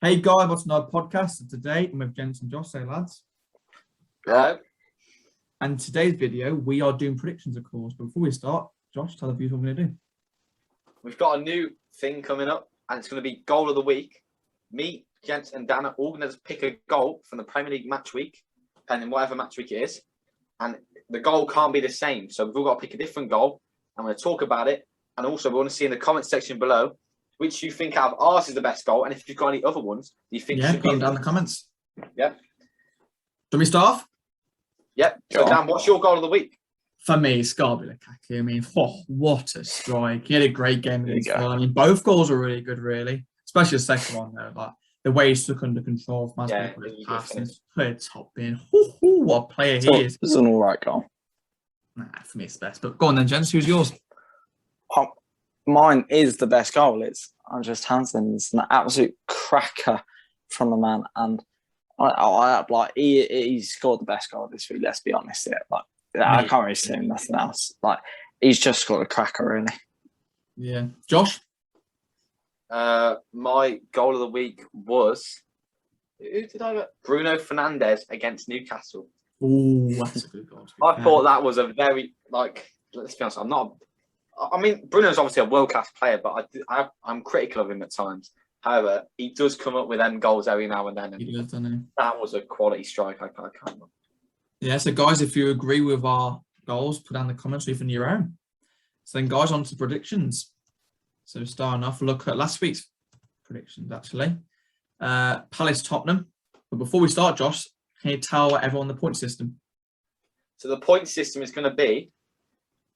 Hey guys, what's another podcast? And today I'm with Jens and Josh. Say lads. Hello. And today's video, we are doing predictions, of course. But before we start, Josh, tell the viewers what we're going to do. We've got a new thing coming up, and it's going to be goal of the week. Me, Jens, and Dan are all going to pick a goal from the Premier League match week, depending on whatever match week it is. And the goal can't be the same. So we've all got to pick a different goal. I'm going to talk about it. And also, we want to see in the comment section below which you think out of ours is the best goal. And if you've got any other ones, do you think put them down in the comments. Yeah. Do we start off? Yep. So, Dan, what's your goal of the week? For me, it's got to be Lukaku. I mean, what a strike. He had a great game against Fulham. I mean, both goals were really good, really. Especially the second one, though. Like, the way he took under control of Man City's passing, played top bin. What a player he is. It's an all right goal. Nah, for me, it's the best. But go on then, Jens. Who's yours? Mine is the best goal. It's Andres Hansen's an absolute cracker from the man, and he scored the best goal this week. Let's be honest here. I can't really say nothing else. He's just scored a cracker, really. Yeah, Josh. My goal of the week was who did I get? Bruno Fernandes against Newcastle. Oh, that's a good goal. I thought that was a very let's be honest. Bruno's obviously a world-class player, but I'm critical of him at times. However, he does come up with them goals every now and then. And he does, doesn't he? That was a quality strike. I can't remember. Yeah, so guys, if you agree with our goals, put down in the comments or even your own. So then, guys, on to predictions. So starting off, look at last week's predictions, actually. Palace Tottenham. But before we start, Josh, can you tell everyone the point system? So the point system is going to be,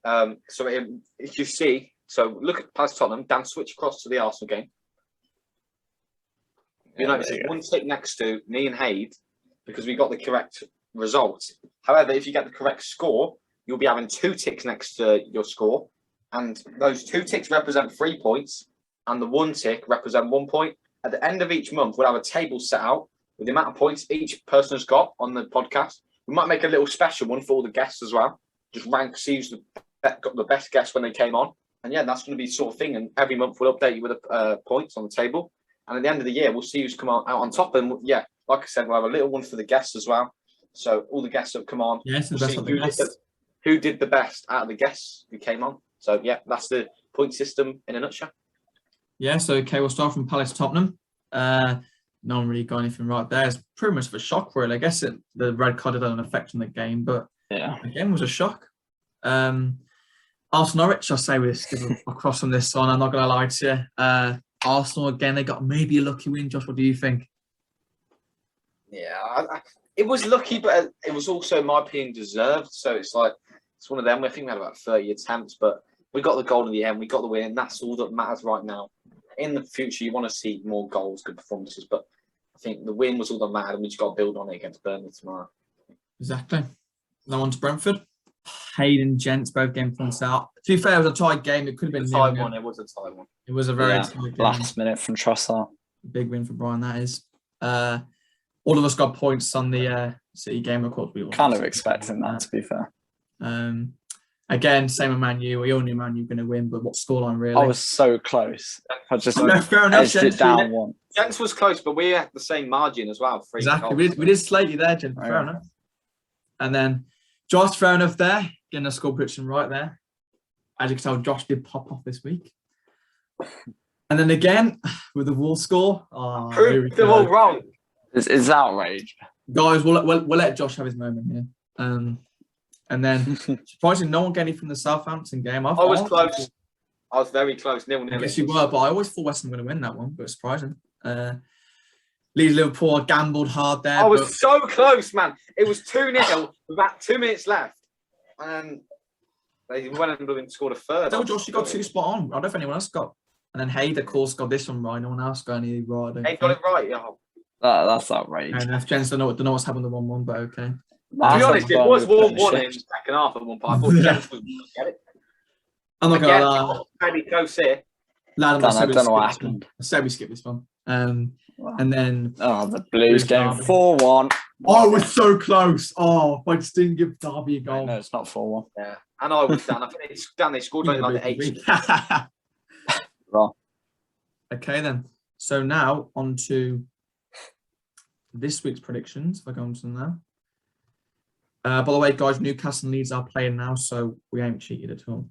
if you see, so look at Palace Tottenham, Dan, switch across to the Arsenal game. You notice one tick next to me and Haid because we got the correct result. However, if you get the correct score, you'll be having 2 ticks next to your score. And those 2 ticks represent 3 points and the 1 tick represent 1 point. At the end of each month, we'll have a table set out with the amount of points each person has got on the podcast. We might make a little special one for all the guests as well. Just rank, see who's got the best guess when they came on. And yeah, that's going to be sort of thing. And every month we'll update you with the points on the table. And at the end of the year, we'll see who's come out on top. And yeah, like I said, we'll have a little one for the guests as well. So all the guests have come on. Yes, the best of the guests. Who did the best out of the guests who came on. So yeah, that's the point system in a nutshell. Yeah, so okay, we'll start from Palace Tottenham. No one really got anything right there. It's pretty much of a shock, really. I guess the red card had an effect on the game, but yeah, the game was a shock. Arsenal Norwich, I'll say we're still across on this one. I'm not going to lie to you. Arsenal, again, they got maybe a lucky win. Josh, what do you think? Yeah, it was lucky, but it was also, in my opinion, deserved. So it's one of them. I think we had about 30 attempts, but we got the goal in the end. We got the win. That's all that matters right now. In the future, you want to see more goals, good performances, but I think the win was all that mattered, and we just got to build on it against Burnley tomorrow. Exactly. Now on to Brentford. Hayden, Gents, both game points out. To be fair, it was a tight game. It could have been a tight one. It was a tight one. It was a very tight game. Last minute from Trossard. Big win for Brian, that is. All of us got points on the City game, of course. We were kind of expecting that, to be fair. Again, same with Man U. We all knew Man U were going to win, but what scoreline really? I was so close. I just fair enough. Edged it down one. Jens was close, but we had the same margin as well. Exactly. We did slate you there, Jen. Fair enough. And then Josh, fair enough there. Getting a score prediction right there. As you can tell, Josh did pop off this week. And then again, with the Wolves score. Proved them all wrong. It's outrage. Guys, we'll let Josh have his moment here. And then, surprisingly, no one got any from the Southampton game. I was close. I was very close. 0-0. I guess you were, but I always thought West Ham were going to win that one, but it's surprising. Leeds Liverpool gambled hard there. I was so close, man. It was 2-0 with about 2 minutes left. And they went and scored a third. Still, Josh, you got 2 spot on. I don't know if anyone else got. And then Haid, of course, got this one right. No one else got any right. Haid got it right, yeah. That's outrageous. And Jens don't know what's happened to 1-1, but okay. To be honest, it was 1-1 in the second half at one point. I thought Jens was going to get it. I'm not going to lie. Very close here. I don't know what happened. I said we skip this one. And then... the Blues game 4-1. Oh, it was so close. Oh, I just didn't give Derby a goal. No, it's not 4-1. Yeah. And I was Dan. I think they scored like the 8th. Okay, then. So now on to this week's predictions. If I go on to them now. By the way, guys, Newcastle and Leeds are playing now, so we ain't cheated at all.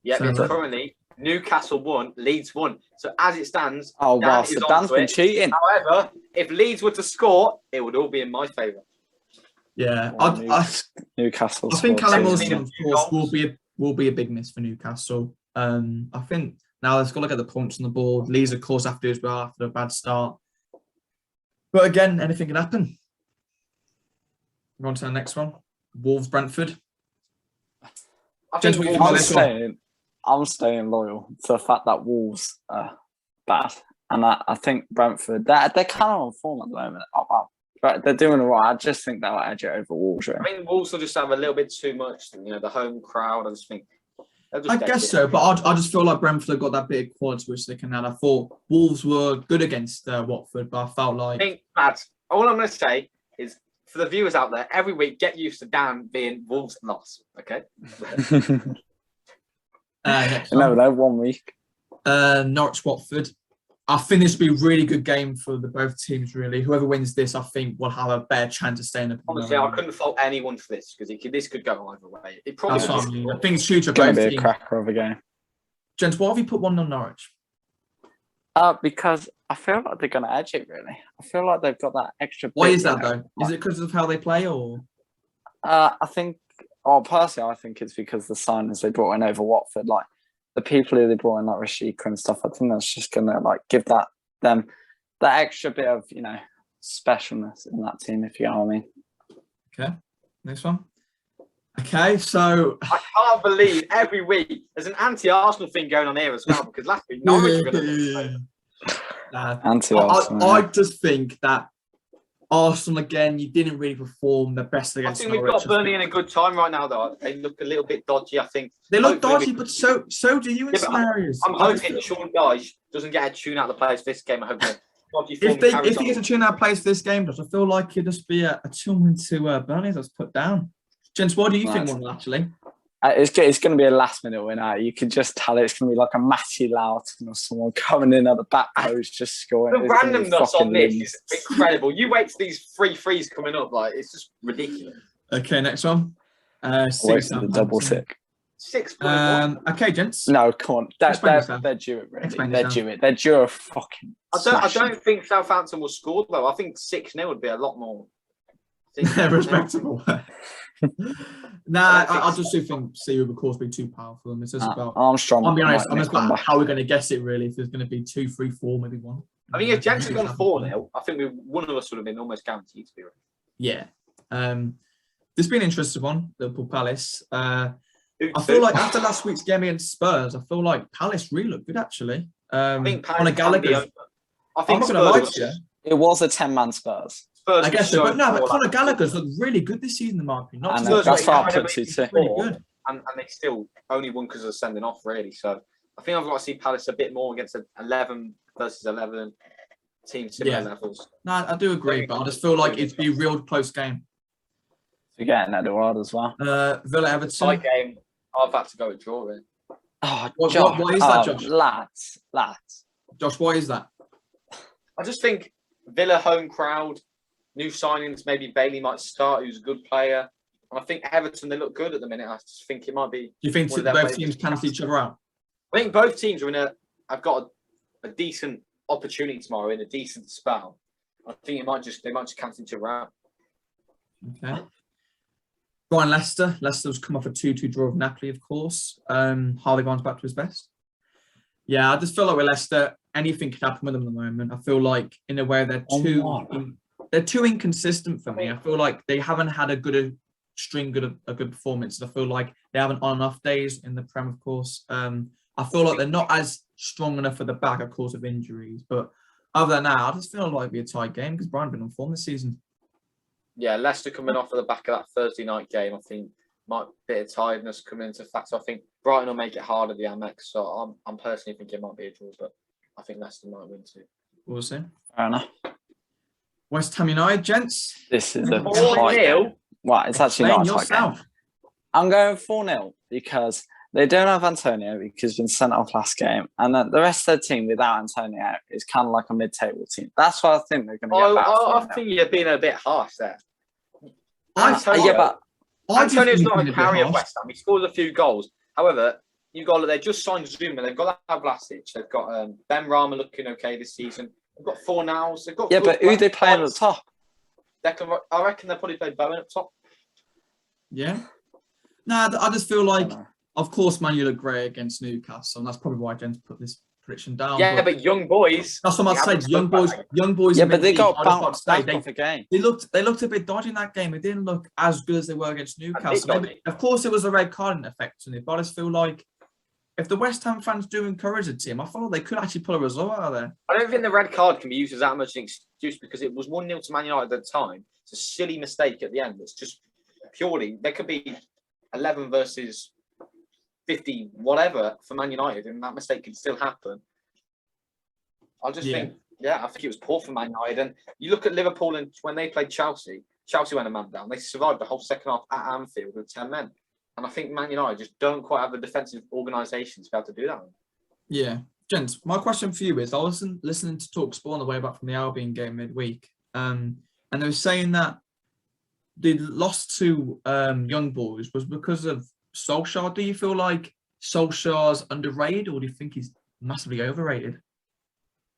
Yeah, So it's look- currently Newcastle won, Leeds won. So as it stands, Oh, Dan wow. is So on Dan's to been it. cheating. However, if Leeds were to score, it would all be in my favour. Yeah, Oh, Newcastle. I think scored Callum two. Wilson, Yeah. of course, will be a big miss for Newcastle. I think now let's go look at the points on the board. Leeds, of course, have to as well after a bad start. But again, anything can happen. Go on to the next one. Wolves, Brentford. I think Gentlemen, Wolves- I'm staying loyal to the fact that Wolves are bad. And I think Brentford, they're kind of on form at the moment. But they're doing all right. I just think they'll edge it over Wolves. Really. I think Wolves will just have a little bit too much, the home crowd. I just think. I guess so, but I just feel like Brentford have got that bit of quality which they can add. I thought Wolves were good against Watford, but I felt like... I think, lads, all I'm going to say is, for the viewers out there, every week, get used to Dan being Wolves loss, okay? next No, one. they're 1 week. Norwich, Watford. I think this will be a really good game for both teams, really. Whoever wins this, I think, will have a better chance of staying up. Honestly, I couldn't fault anyone for this, because this could go either way. It probably That's what I would. mean. I think it's huge for It's going both to be a teams. cracker of a game. Gents, what have you put one on Norwich? Because I feel like they're going to edge it, really. I feel like they've got that extra... Why bit, is that, you know, though? Is it because of how they play, or...? I think, personally, I think it's because the signings they brought in over Watford, like the people who they brought in, like Rashika and stuff. I think that's just gonna like give them that extra bit of specialness in that team, if you know what I mean. Okay, next one. Okay, so I can't believe every week there's an anti-Arsenal thing going on here as well, because last week Norwich were going to... Anti-Arsenal. I just think that Arsenal, again, you didn't really perform the best I against think we've Norwich. got Burnley in a good time right now, though. They look a little bit dodgy, I think. They look Hopefully dodgy, but so do you in Yeah, some but areas. I'm hoping Sean Dyche doesn't get a tune out of the players this game. I hope that dodgy form If carries he on. gets a tune out plays for this game, I feel like it'd just be a 2-1 to Burnley that's put down. Gents, what do you think one will actually? It's going to be a last-minute winner. You can just tell it's going to be like a Matty Loughton or someone coming in at the back post just scoring. The It's gonna be randomness on fucking this limbs. is incredible. You wait for these free threes coming up, like it's just ridiculous. Okay, next one. Wait for the double tick. 6-1. Okay, gents. No, come on. Explain yourself. They're due it, really. Explain They're yourself. due it. They're due a fucking I don't think Southampton will score though. I think 6-0 would be a lot more. Respectable. I just do think C would of course be too powerful, and it's just about. Armstrong. I'll be honest. I'm might just come about back. how we're going to guess it. Really, if there's going to be 2, 3, 4, maybe 1. I think if Jensen had gone 4-0, I think one of us would have been almost guaranteed to be right. Yeah. This has been an interesting one, Liverpool Palace. I feel like after last week's game against Spurs, I feel like Palace really looked good actually. I think on a Gallagher. I think I'm not going to lie to you. It was a 10-man Spurs. Spurs I guess so, but no, but poor Conor last Gallagher's season. looked really good this season in the market. Not I to know, the- that's why I Spurs put 2-2. really good. And they still only won because of sending off, really. So I think I've got to see Palace a bit more against an 11 versus 11 team similar levels. No, I do agree, but I just feel like it'd be a real close game. You're getting Edouard as well. Villa Everton. Side game, I've had to go with draw it. Oh, What- Josh. what is that, Josh? Lads. Josh, why is that? I just think Villa home crowd, new signings, maybe Bailey might start, who's a good player. And I think Everton, they look good at the minute. I just think it might be. Do you think one of them both ways teams to cancel each other out? I think both teams are I've got a decent opportunity tomorrow in a decent spell. I think they might just cancel each other out. Okay. Brian Leicester. Leicester's come off a 2-2 draw with Napoli, of course. Harley back to his best. Yeah, I just feel like with Leicester, anything could happen with them at the moment. I feel like in a way they're too inconsistent for me. I feel like they haven't had a good performance. I feel like they haven't on and off days in the Prem, of course. I feel like they're not as strong enough for the back, of course, of injuries. But other than that, I just feel like it'd be a tight game because Brian's been on form this season. Yeah, Leicester coming off of the back of that Thursday night game, I think might bit of tiredness coming into factor. I think Brighton will make it hard at the Amex, so I'm personally thinking it might be a draw, but I think Leicester might win too. We'll see. Fair enough. West Ham United, gents. This is a 4-0. tight game. Well, it's actually not a Explain tight game. yourself. I'm going 4-0 because They don't have Antonio because he's been sent off last game, and then the rest of their team without Antonio is kind of like a mid-table team. That's why I think they're going to get back. I think you're being a bit harsh there. Yeah, but Antonio's not a carry of West Ham. He scores a few goals. However, they just signed Zuma. They've got Vlasic. They've got Ben Rama looking okay this season. They've got four nows. They've got but who they playing at the top? I reckon they'll probably play Bowen up top. Yeah. No, I just feel like, of course, Man, you look great against Newcastle, and that's probably why Jen's put this prediction down. Yeah, but young boys. That's what I said. Young boys. Yeah, but they got bounced back off the game. They looked a bit dodgy in that game. It didn't look as good as they were against Newcastle. Of course, it was a red card effect on it, but I just feel like if the West Ham fans do encourage the team, I feel like they could actually pull a result out of there. I don't think the red card can be used as that much an excuse because it was 1-0 to Man United at the time. It's a silly mistake at the end. It's just purely, there could be 11 versus 50, whatever, for Man United, and that mistake could still happen. I think it was poor for Man United. And you look at Liverpool, and when they played Chelsea went a man down. They survived the whole second half at Anfield with 10 men. And I think Man United just don't quite have the defensive organisation to be able to do that. Yeah. Gents, my question for you is, I was listening to TalkSport on the way back from the Albion game midweek, and they were saying that the loss to Young Boys was because of Solskjaer. Do you feel like Solskjaer's underrated, or do you think he's massively overrated?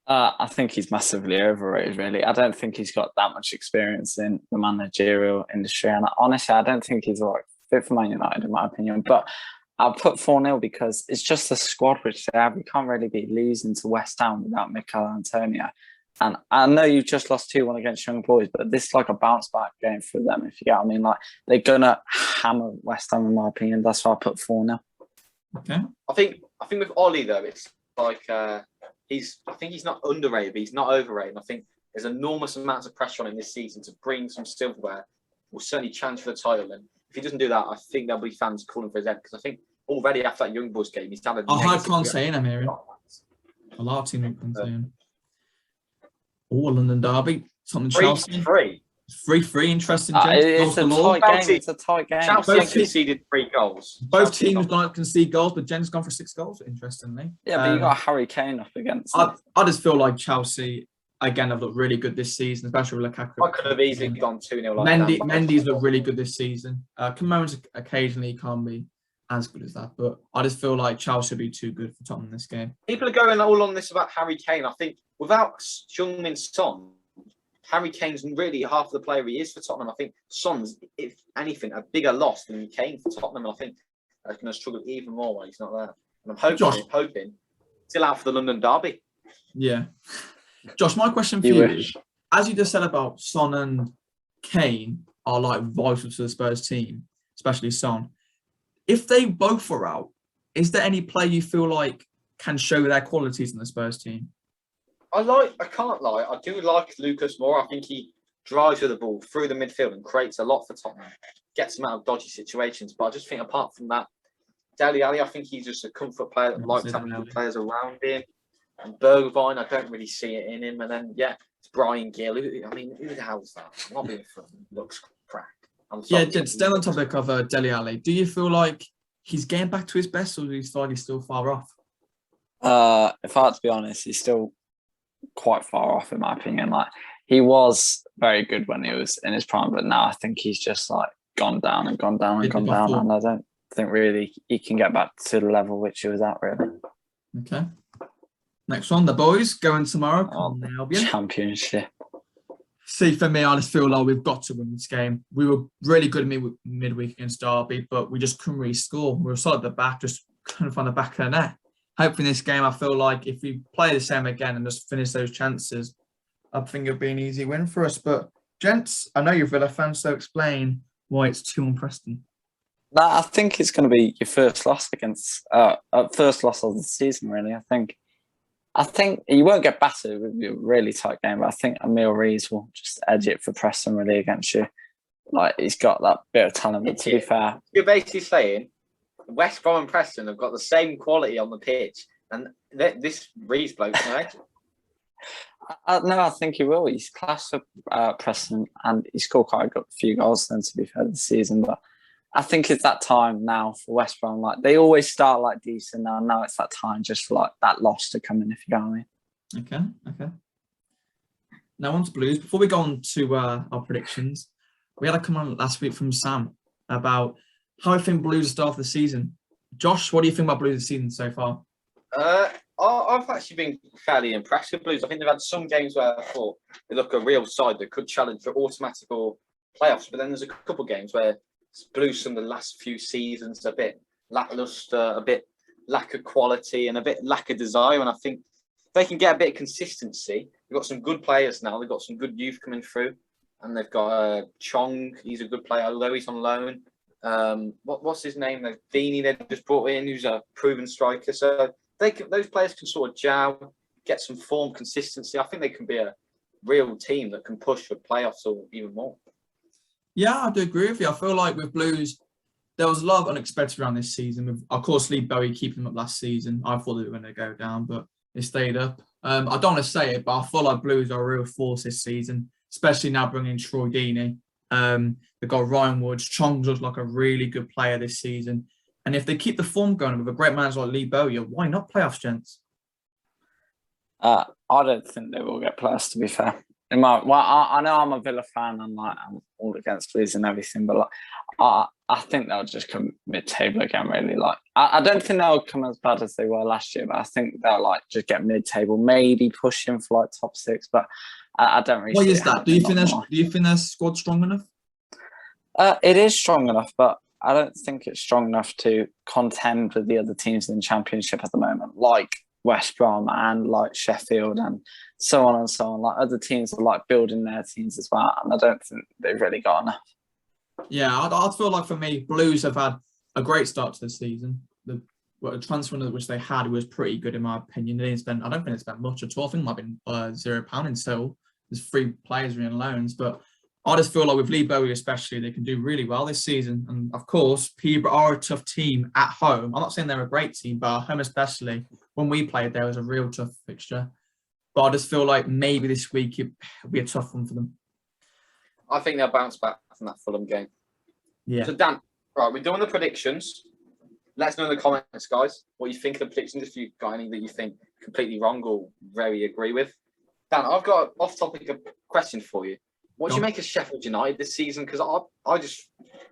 I think he's massively overrated, really. I don't think he's got that much experience in the managerial industry. And honestly, I don't think he's the right fit for Man United, in my opinion. But I'll put 4-0 because it's just the squad which they have. We can't really be losing to West Ham without Mikel Antonio. And I know you just lost 2-1 against Young Boys, but this is like a bounce back game for them, if you get what I mean. Like, they're going to hammer West Ham, in my opinion. That's why I put 4-0. Okay. I think with Ollie, though, it's like I think he's not underrated, but he's not overrated. I think there's enormous amounts of pressure on him this season to bring some silverware. Will certainly challenge for the title. And if he doesn't do that, I think there'll be fans calling for his head, because I think already after that Young Boys game, he's had a can't say him, Aaron. A lot of teams can't say him. London derby, something Chelsea. 3-3, interesting. It's a tight game. It's a tight game. Chelsea conceded 3 goals. Both teams don't concede goals, but Jen's gone for 6 goals, interestingly. Yeah, but you got Harry Kane up against I just feel like Chelsea, again, have looked really good this season, especially with Lukaku. I could have easily gone 2-0. Mendy's looked really good this season. Moments occasionally can't be as good as that, but I just feel like Chelsea will be too good for Tottenham this game. People are going all on this about Harry Kane. I think without Heung-min Son, Harry Kane's really half the player he is for Tottenham. I think Son's, if anything, a bigger loss than Kane for Tottenham. And I think they're going to struggle even more while he's not there. And I'm hoping, still out for the London derby. Yeah. Josh, my question for you is, as you just said about Son and Kane are like vital to the Spurs team, especially Son. If they both were out, is there any player you feel like can show their qualities in the Spurs team? I can't lie. I do like Lucas more. I think he drives with the ball through the midfield and creates a lot for Tottenham. Gets them out of dodgy situations. But I just think apart from that, Dele Alli, I think he's just a comfort player that likes having good players around him. And Bergwijn, I don't really see it in him. And then, it's Brian Gill. I mean, who the hell's that? I'm not being funny. Looks crap. Still on topic of Dele Alli, do you feel like he's getting back to his best, or do you feel like he's still far off? If I had to be honest, he's still quite far off, in my opinion. Like, he was very good when he was in his prime, but now I think he's just like gone down, and I don't think really he can get back to the level which he was at, really. Okay. Next one, the boys going tomorrow. Championship. See, for me, I just feel like we've got to win this game. We were really good midweek against Derby, but we just couldn't really score. We were solid at the back, just couldn't find the back of the net. Hopefully in this game, I feel like if we play the same again and just finish those chances, I think it'll be an easy win for us. But, gents, I know you're Villa fans, so explain why it's 2-1 Preston. I think it's going to be your first loss against first loss of the season, really. I think you won't get battered with a really tight game, but I think Emil Rees will just edge it for Preston really against you. Like, he's got that bit of talent, but to be fair, you're basically saying West Brom and Preston have got the same quality on the pitch, and this Rees bloke, right? No, I think he will. He's class for Preston, and he scored quite a few goals then, to be fair, this season. But I think it's that time now for West Brom. Like they always start like decent now. Now it's that time just for like that loss to come in, if you know what I mean. Okay. Now on to Blues. Before we go on to our predictions, we had a comment last week from Sam about how I think Blues start the season. Josh, what do you think about Blues this season so far? I've actually been fairly impressed with Blues. I think they've had some games where I thought they look a real side that could challenge for automatic or playoffs, but then there's a couple of games where Blues from the last few seasons a bit lackluster, a bit lack of quality, and a bit lack of desire. And I think they can get a bit of consistency. They've got some good players now. They've got some good youth coming through, and they've got Chong. He's a good player, although he's on loan. What's his name? Deeney they just brought in, who's a proven striker. So those players can sort of gel, get some form consistency. I think they can be a real team that can push for playoffs or even more. Yeah, I do agree with you. I feel like with Blues, there was a lot of unexpected around this season. With, of course, Lee Bowie keeping them up last season. I thought they were going to go down, but they stayed up. I don't want to say it, but I feel like Blues are a real force this season, especially now bringing in Troy Deeney. They've got Ryan Woods. Chong looks like a really good player this season. And if they keep the form going with a great manager like Lee Bowyer, why not playoffs, gents? I don't think they will get playoffs, to be fair. I know I'm a Villa fan and like I'm all against Blues and everything, but like I think they'll just come mid-table again. Really, like I don't think they'll come as bad as they were last year, but I think they'll like just get mid-table, maybe pushing for like top 6. But I don't really. Why is that? Do you think their squad's strong enough? It is strong enough, but I don't think it's strong enough to contend with the other teams in the Championship at the moment, like West Brom and like Sheffield and so on and so on. Like other teams are like building their teams as well, and I don't think they've really got enough. Yeah, I feel like for me, Blues have had a great start to the season. The transfer which they had was pretty good in my opinion. I don't think they spent much at all. I think it might have been £0 in total. There's 3 players in loans, but I just feel like with Lee Bowie especially, they can do really well this season. And of course, Peterborough are a tough team at home. I'm not saying they're a great team, but at home especially, when we played there was a real tough fixture. But I just feel like maybe this week it'll be a tough one for them. I think they'll bounce back from that Fulham game. Yeah. So Dan, right, we're doing the predictions. Let us know in the comments, guys, what you think of the predictions. If you've got any that you think completely wrong or very agree with. Dan, I've got off-topic a question for you. What do you make of Sheffield United this season? Because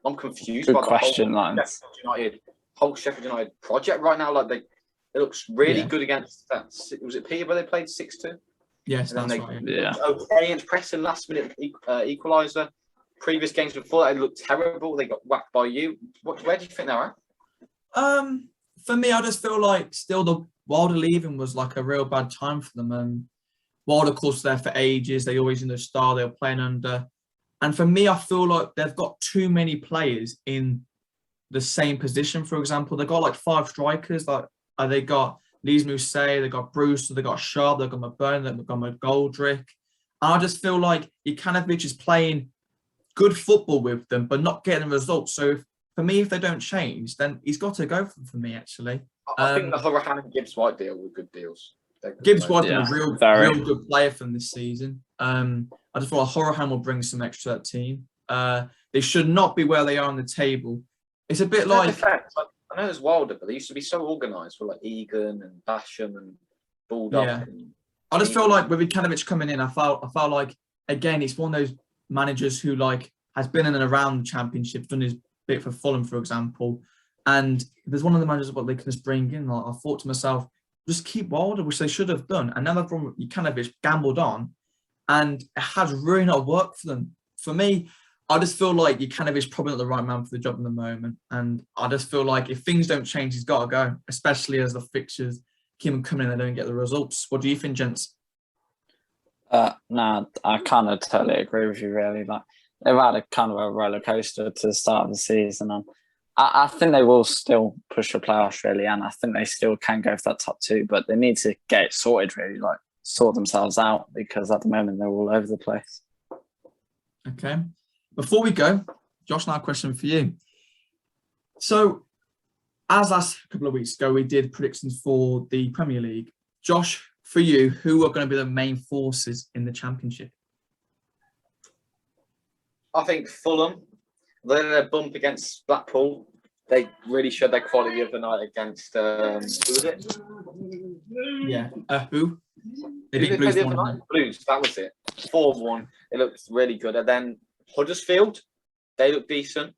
I'm confused Good by question, the whole Sheffield United project right now. Like it looks really good against that. Was it Peterborough they played 6-2? Yes, that's right. Yeah. Okay, against Preston last minute equaliser. Previous games before that, they looked terrible. They got whacked by you. Where do you think they're at? For me, I just feel like still the Wilder leaving was like a real bad time for them. Wilder, of course, there for ages. They always in the star they were playing under. And for me, I feel like they've got too many players in the same position. For example, they've got like 5 strikers. Like they got Lise Mousset, they got Brewster, they got Sharp, they've got McBurn, they've got McGoldrick. And I just feel like Jokanovic is playing good football with them, but not getting the results. So for me, if they don't change, then he's got to go for me, actually. I think the Hurahan and Gibbs White deal were good deals. Gibbs White's been a real good player from this season. I just feel like Hurahan will bring some extra to that team. They should not be where they are on the table. It's a bit like I know there's Wilder, but they used to be so organised with like Egan and Basham and Bulldog. Yeah. I just feel like with Jokanovic coming in, I felt like again it's one of those managers who like has been in and around the Championship, done his bit for Fulham, for example. And there's one of the managers what they can just bring in. Like I thought to myself, just keep Wilder, which they should have done. And now they've Jokanovic gambled on, and it has really not worked for them. For me, I just feel like Jokanovic is probably not the right man for the job at the moment. And I just feel like if things don't change, he's got to go, especially as the fixtures keep coming in and they don't get the results. What do you think, gents? Nah, I kind of totally agree with you, really. Like they've had a kind of a roller coaster to the start of the season, and I think they will still push for playoffs, really, and I think they still can go for that top 2, but they need to get it sorted, really, like sort themselves out, because at the moment they're all over the place. Okay. Before we go, Josh, now a question for you. So, as last couple of weeks ago, we did predictions for the Premier League. Josh, for you, who are going to be the main forces in the Championship? I think Fulham Then their bump against Blackpool, they really showed their quality the other night against who was it? Yeah. Who? They Who beat they Blues played the other 1 night? and Blues, that was it. 4-1. It looked really good. And then Huddersfield, they look decent.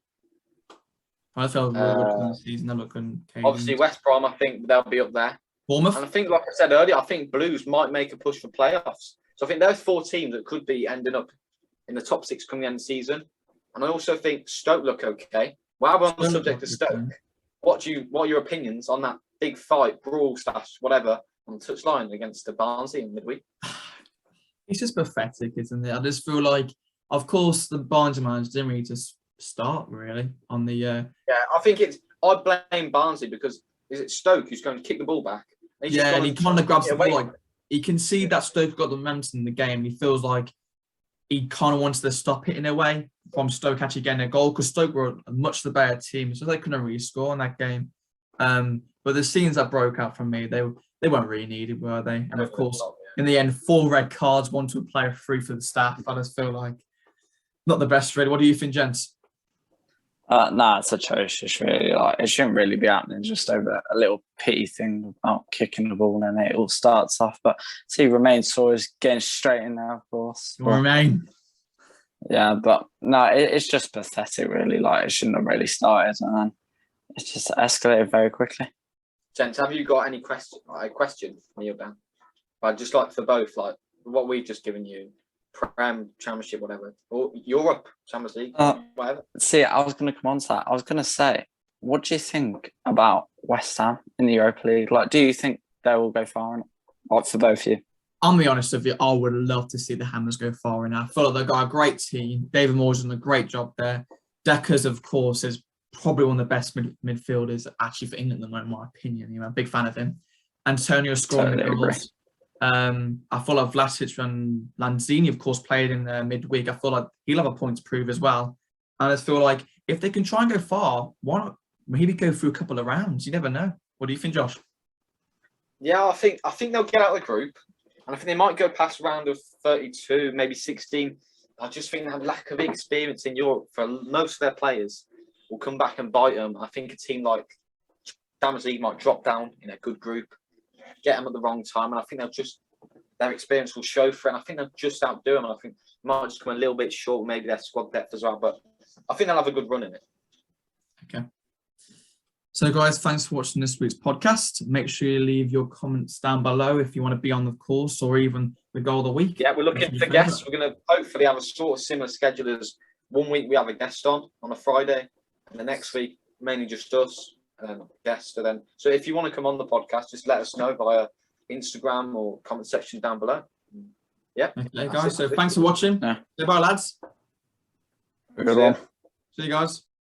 I felt really good in the season. They're looking Obviously, West Brom, I think they'll be up there. Bournemouth. And I think, like I said earlier, I think Blues might make a push for playoffs. So I think there's 4 teams that could be ending up in the top 6 coming the end of the season. And I also think Stoke look okay. While we're on the subject of Stoke, what are your opinions on that big fight, brawl, slash, whatever, on the touchline against the Barnsley in midweek? It's just pathetic, isn't it? I just feel like, of course, the Barnsley manager didn't really just start really on the. Yeah, I think I blame Barnsley because is it Stoke who's going to kick the ball back? And he kind of grabs the ball. Like, he can see that Stoke got the momentum in the game. He feels like he kind of wants to stop it in a way from Stoke actually getting a goal because Stoke were much the better team, so they couldn't really score in that game. But the scenes that broke out from me, they weren't really needed, were they? And of course, in the end, 4 red cards, 1 to a player, 3 for the staff. I just feel like not the best, really. What do you think, gents? Nah, it's atrocious, really. Like, it shouldn't really be happening just over a little pity thing about kicking the ball and it all starts off. But see, Romain Sawyer's getting straight in there, of course. Romain. Yeah, but no, it's just pathetic, really. Like, it shouldn't have really started, and then it's just escalated very quickly. Gents, have you got any question for me or Dan? I'd just like for both, like what we've just given you, Prem, Championship, whatever, or Europe, Champions League, whatever. See, I was going to come on to that. I was going to say, what do you think about West Ham in the Europa League? Like, do you think they will go far enough? Like, for both of you? I'll be honest with you, I would love to see the Hammers go far enough. I feel like they've got a great team. David Moore's done a great job there. Deckers, of course, is probably one of the best midfielders actually for England at the moment, in my opinion. I'm a big fan of him. Antonio scoring the goals. I feel like Vlasic and Lanzini, of course, played in the midweek. I feel like he'll have a point to prove as well. And I just feel like if they can try and go far, why not maybe go through a couple of rounds? You never know. What do you think, Josh? Yeah, I think they'll get out of the group. And I think they might go past round of 32, maybe 16. I just think that lack of experience in Europe for most of their players will come back and bite them. I think a team like Champions League might drop down in a good group, get them at the wrong time, and I think their experience will show for it. And I think they'll just outdo them. And I think they might just come a little bit short, maybe their squad depth as well. But I think they'll have a good run in it. Okay. So, guys, thanks for watching this week's podcast. Make sure you leave your comments down below if you want to be on the course or even the goal of the week. Yeah, we're looking for guests. We're going to hopefully have a sort of similar schedule as one week we have a guest on a Friday, and the next week mainly just us and then a guest. And then, so if you want to come on the podcast, just let us know via Instagram or comment section down below. Yeah. Okay, guys. So thanks for watching. Yeah. Goodbye, lads. Good one. See you guys.